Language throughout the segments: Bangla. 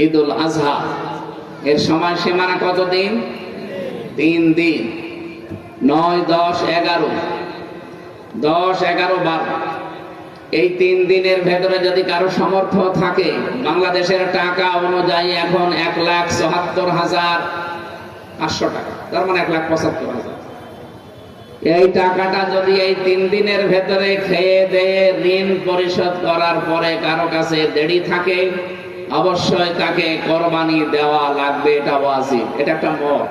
ঈদুল আজহা, এর সময় সীমানা কতদিন? 3 দিন, 9, 10, 11, 10, 11, 12। এই 3 দিনের ভেতরে যদি কারো সামর্থ্য থাকে, বাংলাদেশের টাকা অনুযায়ী এখন 1,74,500 টাকা, তার মানে 1,75,000। এই টাকাটা যদি এই 3 দিনের ভেতরে খেয়ে দিয়ে ঋণ পরিশোধ করার পরে কারো কাছে দেরি থাকে, অবশ্যই তাকে কোরবানি দেওয়া লাগবে। এটা ওয়াজিব, এটা একটা মত।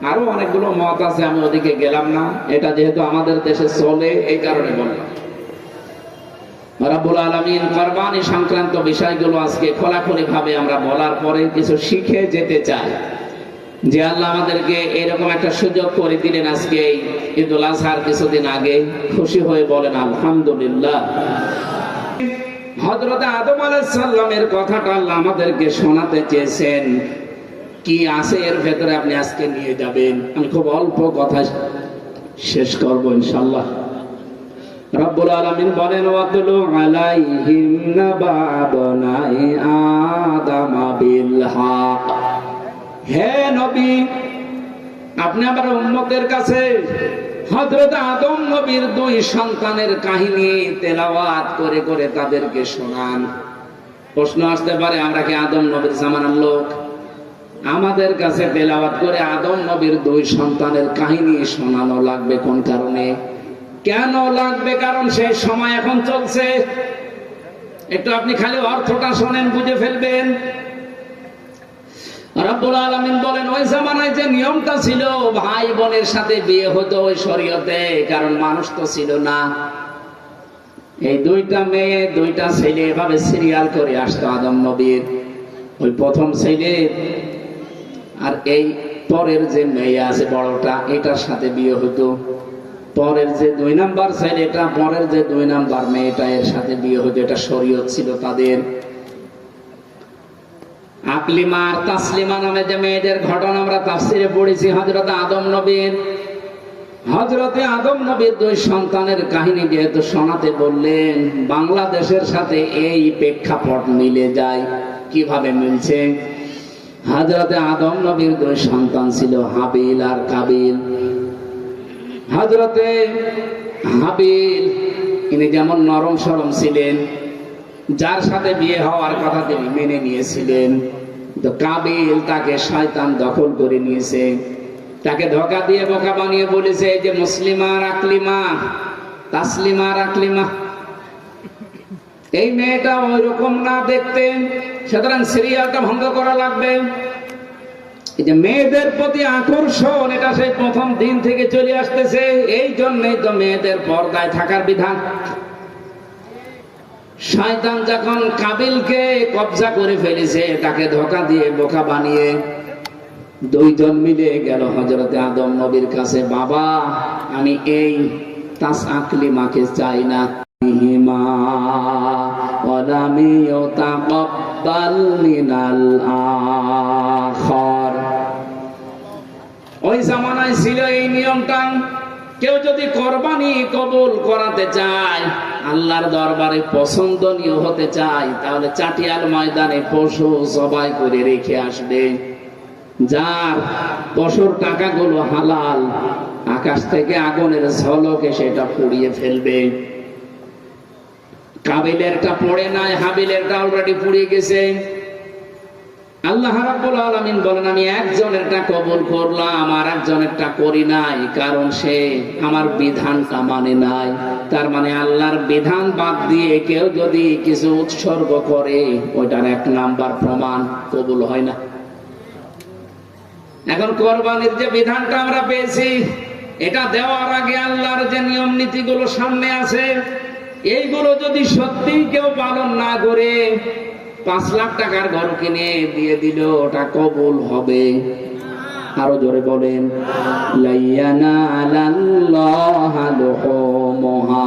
আরো অনেকগুলো মত আছে, আমি ওদিকে গেলাম না। এটা যেহেতু আমাদের দেশে চলে, এই কারণে বললাম। রব্বুল আলামিন কোরবানি সংক্রান্ত বিষয়গুলো আজকে খোলাখুলি ভাবে আমরা বলার পরে কিছু শিখে যেতে চাই, যে আল্লাহ আমাদেরকে এরকম একটা সুযোগ করে দিলেন। আজকে এই ঈদুল আজহার কিছুদিন আগে খুশি হয়ে বলেন আলহামদুলিল্লাহ। হযরত আদম আলাইহিস সালামের কথাটা আল্লাহ আমাদেরকে শোনাতে চেয়েছেন। কি আছে এর ভেতরে আপনি আজকে নিয়ে যাবেন। আমি খুব অল্প কথা শেষ করব ইনশাআল্লাহ। রব্বুল আলামিন বলেন, ওয়াতলু আলাইহিম নাবা বনাই আদম বিল হক। হে নবী, আপনি আমার উম্মতের কাছে হযরত আদম নবীর 2 সন্তানের কাহিনী তেলাওয়াত করে করে তাদেরকে শোনান। প্রশ্ন আসতে পারে, আমরা কি আদম নবীর জামানার লোক? আমাদের কাছে তেলাওয়াত করে আদম নবীর 2 সন্তানের কাহিনী শোনানো লাগবে কোন কারণে? কেন লাগবে? কারণ সেই সময় এখন চলছে। একটু আপনি খালি অর্থটা শোনেন, বুঝে ফেলবেন। রব্বুল আলামিন বলেন, ওই জামানায় যে নিয়মটা ছিল, ভাই বোনের সাথে বিয়ে হতো ওই শরীয়তে, কারণ মানুষ তো ছিল না। এই 2টা মেয়ে 2টা ছেলে এভাবে সিরিয়াল করে আসতো আদম নবীর। ওই প্রথম ছেলে আর এই পরের যে মেয়ে আছে বড়টা, এটার সাথে বিয়ে হতো। পরের যে 2 নাম্বার ছেলেটা, পরের যে 2 নাম্বার মেয়েটা, এর সাথে বিয়ে হতো। এটা শরীয়ত ছিল তাদের। আকলিমা আর তাসলিমা নামে যে মেয়েদের ঘটনা আমরা তাফসিরে পড়েছি হযরত আদম নবীর। হযরতে আদম নবীর 2 সন্তানের কাহিনী যেহেতু শোনাতে বললেন, বাংলাদেশের সাথে এই প্রেক্ষাপট মিলে যায়। কিভাবে মিলছে? হযরতে আদম নবীর 2 সন্তান ছিল, হাবিল আর কাবিল। হযরতে হাবিল ইনি যেমন নরম সরম ছিলেন, যার সাথে বিয়ে হওয়ার কথা তিনি মেনে নিয়েছিলেন। তো কাবিল তাকে শয়তান দখল করে নিয়েছে, তাকে ধোঁকা দিয়ে বোকা বানিয়ে বলেছে যে মুসলিমা আর আকলিমা, তাসলিমা আর আকলিমা। এই মেয়েটা ওই রকম না দেখতে, সুতরাং সিরিয়ালটা ভঙ্গ করা লাগবে। এই যে মেয়েদের প্রতি আকর্ষণ, এটা সেই প্রথম দিন থেকে চলে আসতেছে। এই জন্যই তো মেয়েদের পর্দায় থাকার বিধান। শয়তান যখন কাবিলকে কবজা করে ফেলেছে, তাকে ধোঁকা দিয়ে বোকা বানিয়ে 2 জন মিলে গেল হযরতে আদম নবীর কাছে, বাবা আমি এই তাস আকলিমাকে চাই না। হিমা ওয়ালামি তাকাব্বাল মিনাল আখির। ওই জামানায় ছিল এই নিয়মটা। কেউ যদি কোরবানি কবুল করাতে চায়, আল্লাহর দরবারে পছন্দনীয় হতে চায়, তাহলে চাটিয়াল ময়দানে পশু জবাই করে রেখে আসবে। যার পশুর টাকাগুলো হালাল, আকাশ থেকে আগুনের ঝলকে সেটা পুড়িয়ে ফেলবে। কাবিলেরটা পড়ে নাই, হাবিলেরটা অলরেডি পুড়িয়ে গেছে। আল্লাহ রাব্বুল আলামিন বলেন, আমি একজনেরটা কবুল করলাম আর একজনেরটা করি নাই, কারণ সে আমার বিধানটা মানে নাই। তার মানে আল্লাহর বিধান বাদ দিয়ে কেউ যদি কিছু উৎসর্গ করে, ওইটার 1 নাম্বার প্রমাণ কবুল হয় না। এখন কোরবানির যে বিধানটা আমরা পেয়েছি, এটা দেওয়ার আগে আল্লাহর যে নিয়ম নীতিগুলো সামনে আছে, এইগুলো যদি সত্যি কেউ পালন না করে 5 লাখ টাকার ঘর কিনে দিয়ে দিল, ওটা কবুল হবে? আরো জোরে বলেন, লাইয়ানালাল্লাহা লুহুমুহা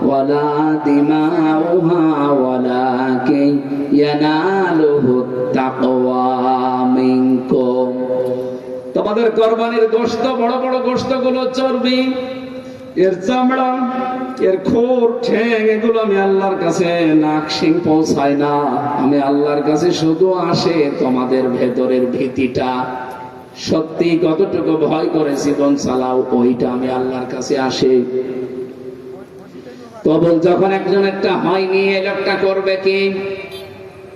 ওয়ালা দিমাউহা ওয়ালাকিন ইয়ানালুহুত তাকওয়া মিনকুম। তোমাদের কোরবানির গোশত, বড় বড় গোশতগুলো চর্বি, এর চামড়া এর খুর ঠ্যাং এগুলো আমি আল্লাহর কাছে নাক শিং পৌঁছায় না, আমি আল্লাহর কাছে শুধু আসে তোমাদের ভেতরের ভীতিটা, সত্যি কতটুকু ভয় করে জীবন চালাও ওইটা আমি আল্লাহর কাছে আসে। কবুল যখন একজন একটা হয়নি, এই লোকটা করবে কি?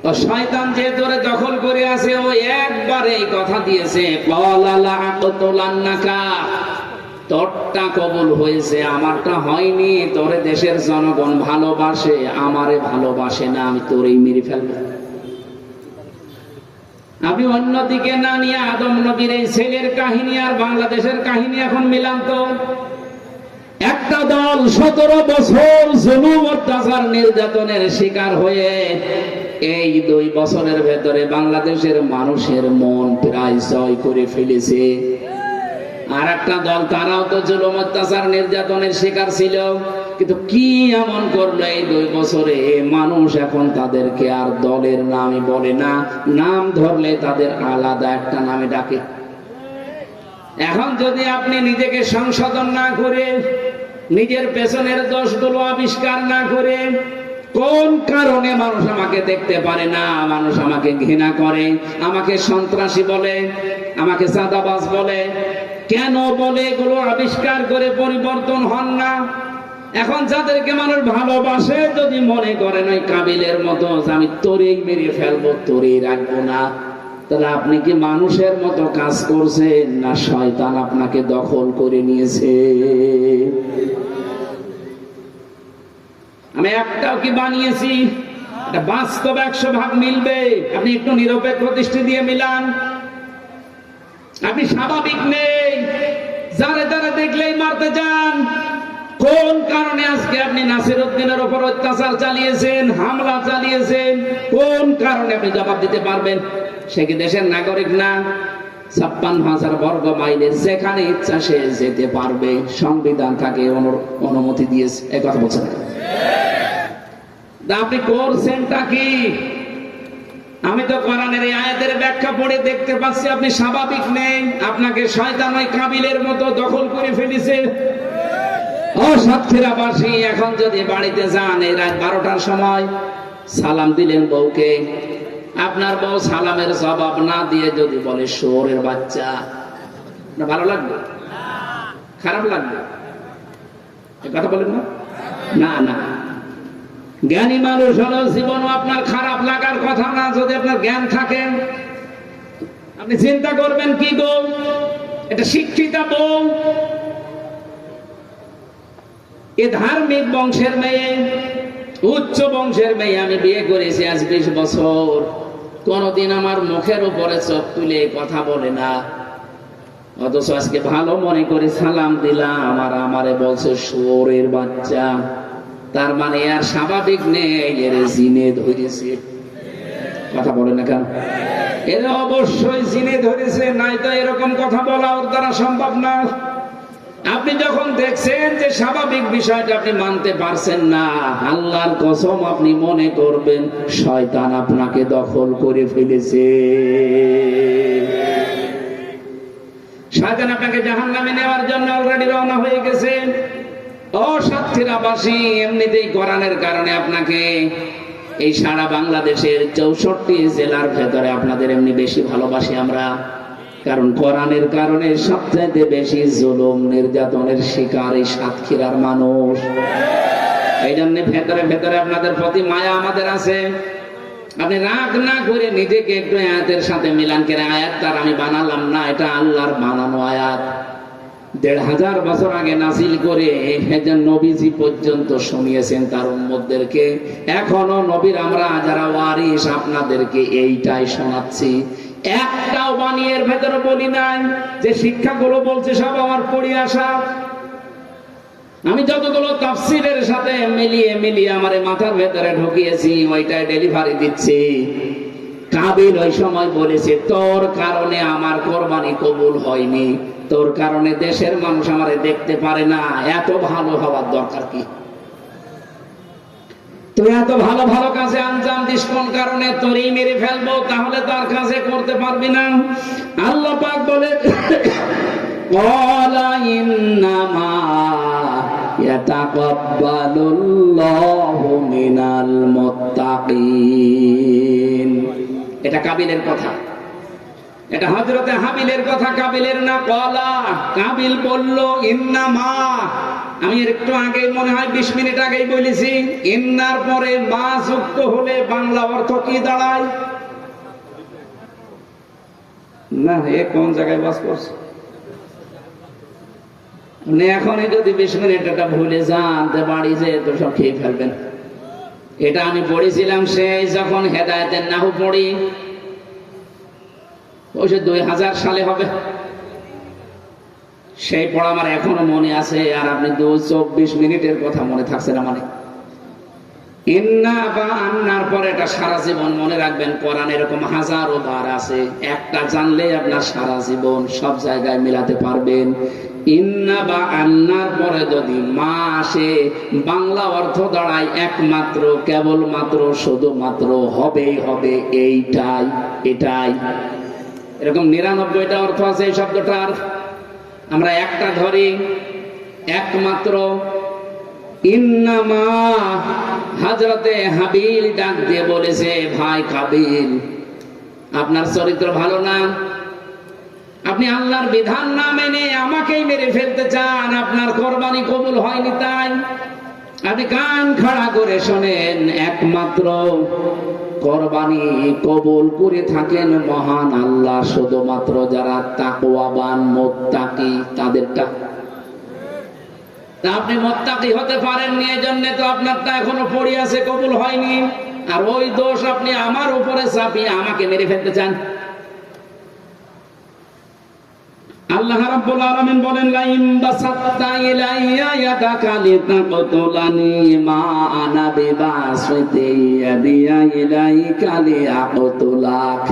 ও শয়তান যে তোরে দখল করে আছে, ও একবার এই কথা দিয়েছে, তোরটা কবুল হয়েছে, আমারটা হয়নি। তোরে দেশের জনগণ ভালোবাসে, আমারে ভালোবাসে না, আমি তোরেই মেরে ফেলবো। আমি অন্যদিকে না নিয়ে আদম নবীর এই ছেলের কাহিনী আর বাংলাদেশের কাহিনী এখন মিলাম তো। একটা দল 17 বছর জুলুম অত্যাচার নির্যাতনের শিকার হয়ে এই 2 বছরের ভেতরে বাংলাদেশের মানুষের মন প্রায় জয় করে ফেলেছে। আর একটা দল, তারাও তো জুলুম অত্যাচার নির্যাতনের শিকার ছিল, কিন্তু কি এমন করলো এই 2 বছরে, মানুষ এখন তাদেরকে আর দলের নামই বলে না, নাম ধরলে তাদের আলাদা একটা নামে ডাকে। এখন যদি আপনি নিজেকে সংশোধন না করে, নিজের পেছনের দোষগুলো আবিষ্কার না করে, কোন কারণে মানুষ আমাকে দেখতে পারে না, মানুষ আমাকে ঘৃণা করে, আমাকে সন্ত্রাসী বলে, আমাকে চাঁদাবাজ বলে, কেন বলে, এগুলো আবিষ্কার করে পরিবর্তন হন না। এখন যাদেরকে মানুষ ভালোবাসে যদি মনে করেন ওই কাবিলের মতো আমি তোরেই মেরে ফেলবো, তোরেই রাখবো না, তাহলে আপনি কি মানুষের মতো কাজ করছেন, না শয়তান আপনাকে দখল করে নিয়েছে? আমি একটাও কি বানিয়েছি? এটা বাস্তব 100 ভাগ মিলবে। আপনি একটু নিরপেক্ষ দৃষ্টি দিয়ে মিলান। আপনি স্বাভাবিক নেই, যারে যারে দেখলেই মারতে যান। কোন কারণে আজকে আপনি নাসির উদ্দিনের উপর অত্যাচার চালিয়েছেন, হামলা চালিয়েছেন? কোন কারণে আপনি জবাব দিতে পারবেন? সে কি দেশের নাগরিক না? 56,000 বর্গ মাইলে যেখানে ইচ্ছা সে যেতে পারবে, সংবিধান তাকে অনুমতি দিয়েছে। এই কথা বলছেন, আপনি করছেনটা কি? আমি তো কোরআনের এই আয়াতের ব্যাখ্যা পড়ে দেখতে পাচ্ছি আপনি স্বাভাবিক নেই, আপনাকে শয়তান ওই কাবিলের মতো দখল করে ফেলেছে। ও সাতক্ষীরাবাসী, এখন যদি বাড়িতে যান এই রাত 12টার সময়, সালাম দিলেন বউকে, আপনার বউ সালামের জবাব না দিয়ে যদি বলে শুয়োরের বাচ্চা, না ভালো লাগবে? খারাপ লাগবে? এই কথা বলেন না? না না, জ্ঞানী মানুষ হলো জীবনও আপনার খারাপ লাগার কথা না। যদি আপনার জ্ঞান থাকে, আপনি চিন্তা করবেন কি গো, এটা শিক্ষিতা বউ, এ ধার্মিক বংশের মেয়ে, উচ্চ বংশের মেয়ে, আমি বিয়ে করেছি আজ 20 বছর, কোনদিন আমার মুখের উপরে চোখ তুলে কথা বলে না, অথচ আজকে ভালো মনে করে সালাম দিলাম আর আমারে বলছে শুয়োরের বাচ্চা। তার মানে আর স্বাভাবিক নেই, এর জিনে ধরেছে। কথা বলে না কেন? এর অবশ্যই জিনে ধরেছে, নাই তো এরকম কথা বলা ওর দ্বারা সম্ভব না। আপনি যখন দেখছেন যে স্বাভাবিক বিষয়টা আপনি মানতে পারছেন না, আল্লাহর কসম আপনি মনে করবেন শয়তান আপনাকে দখল করে ফেলেছে। শয়তান আপনাকে জাহান্নামে নেওয়ার জন্য অলরেডি রওনা হয়ে গেছে। ও সাতক্ষীরাবাসী, এমনিতেই কোরআনের কারণে আপনাকে এই সারা বাংলাদেশের 64 জেলার ভেতরে আপনাদের এমনি বেশি ভালোবাসি আমরা, কারণ কোরআনের কারণে সবচাইতে বেশি জুলুম নির্যাতনের শিকার এই সাতক্ষীরার মানুষ। এই জন্য ভেতরে ভেতরে আপনাদের প্রতি মায়া আমাদের আছে। আপনি রাগ না করে নিজেকে একটু আয়াতের সাথে মিলান। কেন আয়াত তার আমি বানালাম না, এটা আল্লাহর বানানো আয়াত। 1500 বছর আগে নাজিল করে নবীজি পর্যন্ত শুনিয়েছেন তার উম্মতদেরকে। এখনো নবীর আমরা যারা ওয়ারিস আপনাদেরকে এইটাই শোনাচ্ছি। একটাও বানিয়ের ভেতরে বলি নাই যে শিক্ষাগুলো বলছে সব আমার পড়ে আসা। আমি যতগুলো তাফসীরের সাথে মিলিয়ে আমার মাথার ভেতরে ঢুকিয়েছি ওইটাই ডেলিভারি দিচ্ছি। কাবিল ওই সময় বলেছে তোর কারণে আমার কোরবানি কবুল হয়নি, তোর কারণে দেশের মানুষ আমারে দেখতে পারে না, এত ভালো হওয়ার দরকার কি? তুই এত ভালো ভালো কাজে আঞ্জাম দিস কোন কারণে? তোরই মেরে ফেলবো, তাহলে তার কাজে করতে পারবি না। আল্লাহ পাক বলে ক্বালা ইন্নামা ইয়াতাকাব্বালুল্লাহু মিনাল মুত্তাকিন। এটা কাবিলের কথা, এটা হযরতে হাবিলের কথা, কাবিলের না। কলা, কাবিল বলল ইন্নামা। আমি একটু আগে মনে হয় 20 মিনিট আগেই বলেছি, ইন্নার পরে মা যুক্ত হলে বাংলা অর্থ কি দাঁড়ায়? না, এ কোন জায়গায় বাস করছে? এখনই যদি 20 মিনিট এটা ভুলে যান, বাড়ি যেয়ে তো সব খেয়ে ফেলবেন। এটা আমি পড়েছিলাম সেই যখন হেদায়েতের নাহু পড়ি, ওই 2000 সালে হবে। সেই পড়া আমার এখনো মনে আছে। আর আপনি 24 মিনিটের কথা মনে থাকছে না? মানে ইন্না বা আন্নার পরে এটা সারা জীবন মনে রাখবেন। কোরআন এরকম হাজারো বার আছে, একটা জানলে আপনার সারা জীবন সব জায়গায় মিলাতে পারবেন। ইন্না বা আন্নার পরে যদি মা আসে, বাংলা অর্থ দাঁড়ায় একমাত্র, কেবলমাত্র, শুধুমাত্র, হবেই হবে, এইটাই, এটাই। এরকম 99টা অর্থ আছে এই শব্দটার, আমরা একটা ধরি, একমাত্র। ইন্নামা, হযরতে হাবিল ডাক দিয়ে বলেছে, ভাই কাবিল, আপনার চরিত্র ভালো না, আপনি আল্লাহর বিধান না মেনে আমাকেই মেরে ফেলতে চান, আপনার কোরবানি কবুল হয়নি, তাই আপনি কান খাড়া করে শোনেন, একমাত্র কোরবানি কবুল করে থাকেন মহান আল্লাহ, শুধুমাত্র যারা তাকওয়াবান মুত্তাকি তাদেরটা। আপনি মুত্তাকি হতে পারেননি, এজন্য তো আপনারটা এখনো পড়ে আছে, কবুল হয়নি। আর ওই দোষ আপনি আমার উপরে চাপিয়ে আমাকে মেরে ফেলতে চান। আল্লাহ রাব্বুল আলামিন বলেন, লাইম বাসাত্তা ইলাইয়া ইয়াদাকা লিতাকতুলানি মা আনা বিবাসিতি ইয়াদিয়া ইলাইকা লিআকতুলাক।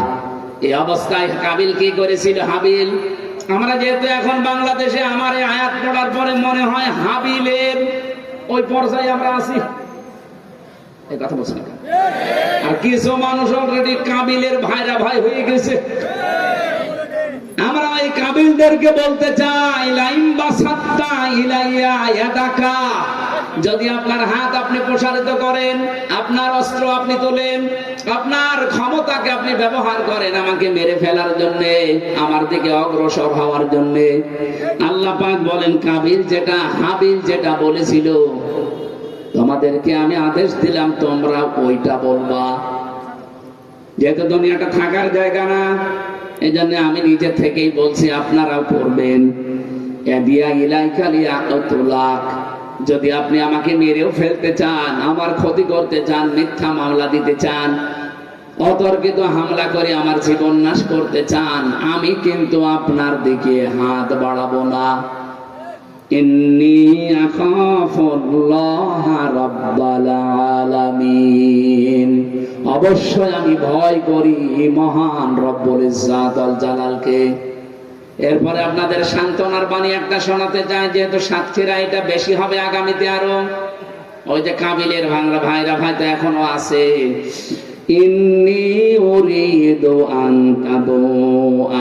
এই অবস্থায় কাবিল কি করেছিল? হাবিল। আমরা যেহেতু এখন বাংলাদেশে, আমার এই আয়াত পড়ার পরে মনে হয় হাবিলের ওই পর্যায়ে আমরা আছি। এই কথা বলছি না? আর কিছু মানুষ অলরেডি কাবিলের ভাইরা ভাই হয়ে গেছে। আমরা এই কাবিলদেরকে বলতে চাই, লাইম বাসাত্তা ইলাইয়া ইয়াদাকা, যদি আপনার হাত আপনি প্রসারিত করেন, আপনার অস্ত্র আপনি তোলেন, আপনার ক্ষমতাকে আপনি ব্যবহার করেন আমাকে মেরে ফেলার জন্য, আমার দিকে অগ্রসর হওয়ার জন্য, আল্লাহ পাক বলেন কাবিল যেটা, হাবিল যেটা বলেছিল, তোমাদেরকে আমি আদেশ দিলাম তোমরা ওইটা বলবা। যেহেতু দুনিয়াটা থাকার জায়গা না, এই জন্য আমি নিজে থেকেই বলছি আপনারাও করবেন। যদি আপনি আমাকে মেরেও ফেলতে চান, আমার ক্ষতি করতে চান, মিথ্যা মামলা দিতে চান, অতর্কিত হামলা করে আমার জীবন নাশ করতে চান, আমি কিন্তু আপনার দিকে হাত বাড়াবো না। ইন্নী আখাফুল্লাহ রাব্বাল আলামিন, অবশ্যই আমি ভয় করি মহান রব্বুল ইজ্জাত ওয়াল জালালকে। এরপরে আপনাদের সান্ত্বনার বাণী একটা শোনাতে চাই, যেহেতু সাতক্ষীরা এটা বেশি হবে আগামীতে আরো। ওই যে কাবিলের ভাঙরা ভাইরা ভাই তো এখনো আছে। ইন্নী উরিদু আন তাদু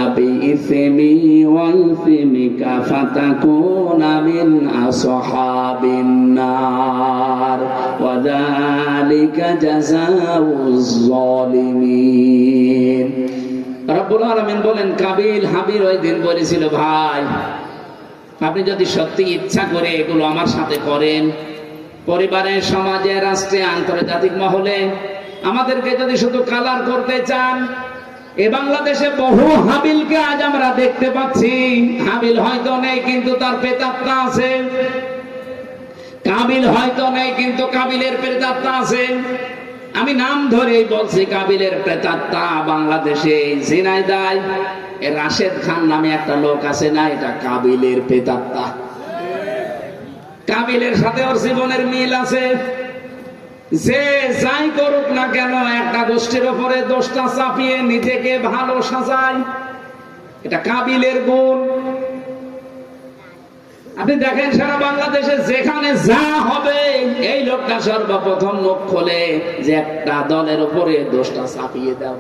আবি ইসমি ওয়াল ইসমিকা ফাতাকুনা মিন আসহাবিন নার ওয়া যালিকা জাযাউজ জালিমিন। রব্বুল আলামিন বলেন, কাবিল হাবিল ওই দিন বলেছিল, ভাই আপনি যদি সত্যি ইচ্ছা করে এগুলো আমার সাথে করেন, পরিবারে, সমাজে, রাষ্ট্রে, আন্তর্জাতিক মহলে আমাদেরকে যদি শুধু কালার করতে চান, এ বাংলাদেশে বহু হাবিলকে আজ আমরা দেখতে পাচ্ছি। হাবিল হয়তো নেই কিন্তু তার প্রেতাত্মা আছে, কাবিল হয়তো নেই কিন্তু কাবিলের প্রেতাত্মা আছে। আমি নাম ধরেই বলছি, কাবিলের প্রেতাত্মা বাংলাদেশে ঝিনাইদহ রাশেদ খান নামে একটা লোক আছে না, এটা কাবিলের প্রেতাত্মা। কাবিলের সাথে ওর জীবনের মিল আছে। যে যাই করুক না কেন, একটা গোষ্ঠীর উপরে দোষটা চাপিয়ে নিজেকে ভালো সাজায়, এটা কাবিলের গুণ। আপনি দেখেন সারা বাংলাদেশে যেখানে যা হবে, এই লোকটা সর্বপ্রথম মুখ খোলে যে একটা দলের উপরে দোষটা চাপিয়ে দাও।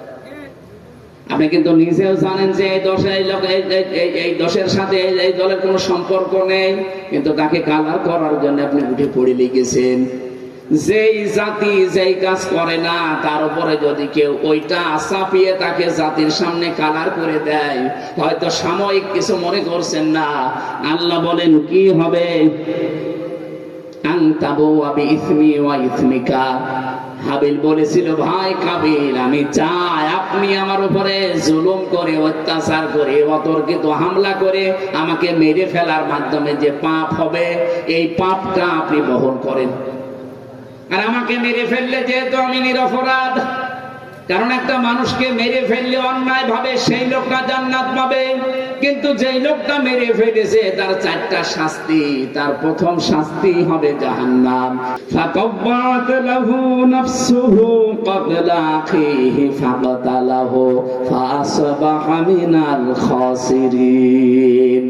আপনি আপনি কিন্তু নিজেও জানেন যে এই দোষের এই দোষের সাথে এই দলের কোনো সম্পর্ক নেই, কিন্তু তাকে কালার করার জন্য আপনি উঠে পড়ে লেগেছেন। যেই জাতি যেই কাজ করে না তার উপরে যদি কেউ ওইটা চাপিয়ে তাকে জাতির সামনে কালার করে দেয়, হয়তো সাময়িক কিছু মনে করছেন না, আল্লাহ বলেন কি হবে, হাবিল বলেছিল, ভাই কাবিল, আমি চাই আপনি আমার উপরে জুলুম করে অত্যাচার করে অতর্কিত হামলা করে আমাকে মেরে ফেলার মাধ্যমে যে পাপ হবে এই পাপটা আপনি বহন করেন। আর আমাকে মেরে ফেললে যেহেতু আমি নিরপরাধ, কারণ একটা মানুষকে মেরে ফেললে অন্যায় ভাবে সেই লোকটা জান্নাত পাবে, কিন্তু যেই লোকটা মেরে ফেলেছে তার চারটা শাস্তি, তার প্রথম শাস্তি হবে জাহান্নাম। ফাকাব্বাত লাহু নাফসুহু ক্বাবলা আখিহি ফাকাতালাহু ফাসবাহা মিনাল খাসিরিন।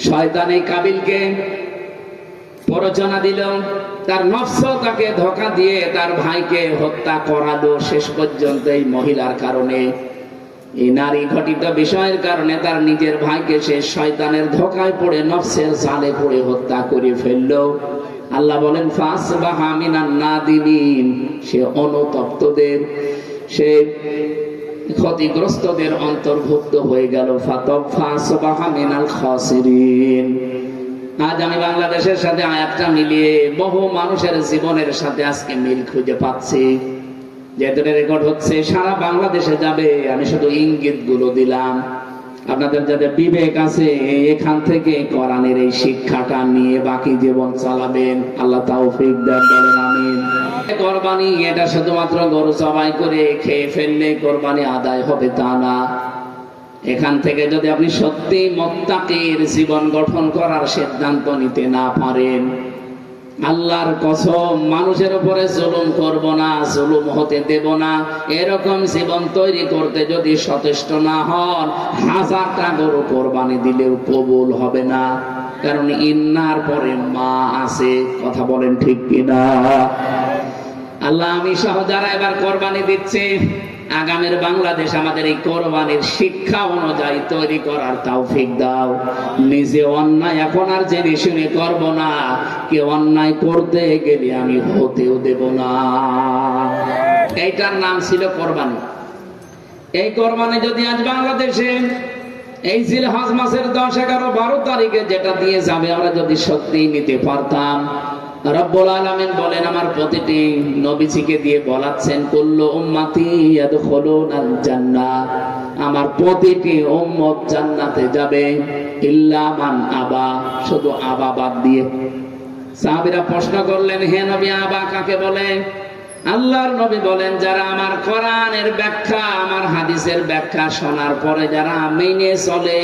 শয়তান এই কাবিলকে প্ররোচনা দিল, তার নফস তাকে ধোঁকা দিয়ে তার ভাইকে হত্যা করালো। শেষ পর্যন্ত এই মহিলার কারণে, এই নারী ঘটিত বিষয়ের কারণে তার নিজের ভাইকে সে শয়তানের ধোঁকায় পড়ে নফসের জালে পড়ে হত্যা করে ফেললো। আল্লাহ বলেন ফাসবাহা মিনান নাদিমিন, সে অনুতপ্তদের, সে ক্ষতিগ্রস্তদের অন্তর্ভুক্ত হয়ে গেল। ফাসবাহা মিনাল খাসিরিন। আজ আমি বাংলাদেশের সাথে আয়াতটা মিলিয়ে বহু মানুষের জীবনের সাথে আজকে মিল খুঁজে পাচ্ছি। যেহেতু রেকর্ড হচ্ছে সারা বাংলাদেশে যাবে, আমি শুধু ইঙ্গিত গুলো দিলাম। আপনাদের যাদের বিবেক আছে এখান থেকে কোরআনের এই শিক্ষাটা নিয়ে বাকি জীবন চালাবেন। আল্লাহ তাওফিক দেন, বলেন আমিন। কোরবানি এটা শুধুমাত্র গরু জবাই করে খেয়ে ফেললে কোরবানি আদায় হবে তা না। এখান থেকে যদি আপনি সত্যি মুত্তাকির জীবন গঠন করার সিদ্ধান্ত নিতে না পারেন, আল্লাহর কসম মানুষের উপরে জুলুম করব না, জুলুম হতে দেব না, এরকম জীবন তৈরি করতে যদি সচেষ্ট না হন, 1000টা গরু কোরবানি দিলেও কবুল হবে না। কারণ ইন্নার পরে মা আছে। কথা বলেন ঠিক কিনা? আল্লাহ আমি সহ যারা এবার কোরবানি দিচ্ছে, আগামীর বাংলাদেশ আমাদের এই কোরবানির শিক্ষা অনুযায়ী তৈরি করার তৌফিক দাও। নিজে অন্যায় এখন আর জেনে শুনে করব না, কে অন্যায় করতে গেলে আমি হতেও দেব না। এইটার নাম ছিল কোরবানি। এই কোরবানি যদি আজ বাংলাদেশে এই জিলহজ মাসের 10, 11, 12 তারিখে যেটা দিয়ে যাবে আমরা যদি সত্যি নিতে পারতাম, রব্বুল আলামিন বলেন আমার প্রতিটি নবীজিকে দিয়ে বলাচ্ছেন কুল্লু উম্মতি ইয়াদখুলুনাল জান্নাহ, আমার প্রতিটি উম্মত জান্নাতে যাবে ইল্লা মান আবা, শুধু আবা বাদ দিয়ে। সাহাবীরা প্রশ্ন করলেন, হে নবী আবা কাকে বলে? আল্লাহর নবী বলেন যারা আমার কোরআনের ব্যাখ্যা, আমার হাদিসের ব্যাখ্যা শোনার পরে যারা মেনে চলে,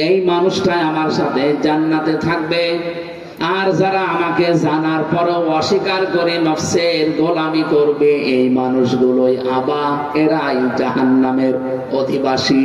এই মানুষটাই আমার সাথে জান্নাতে থাকবে। আর যারা আমাকে জানার পরও অস্বীকার করে নফসের গোলামি করবে, এই মানুষগুলোই আবা, এরাই জাহান্নামের অধিবাসী।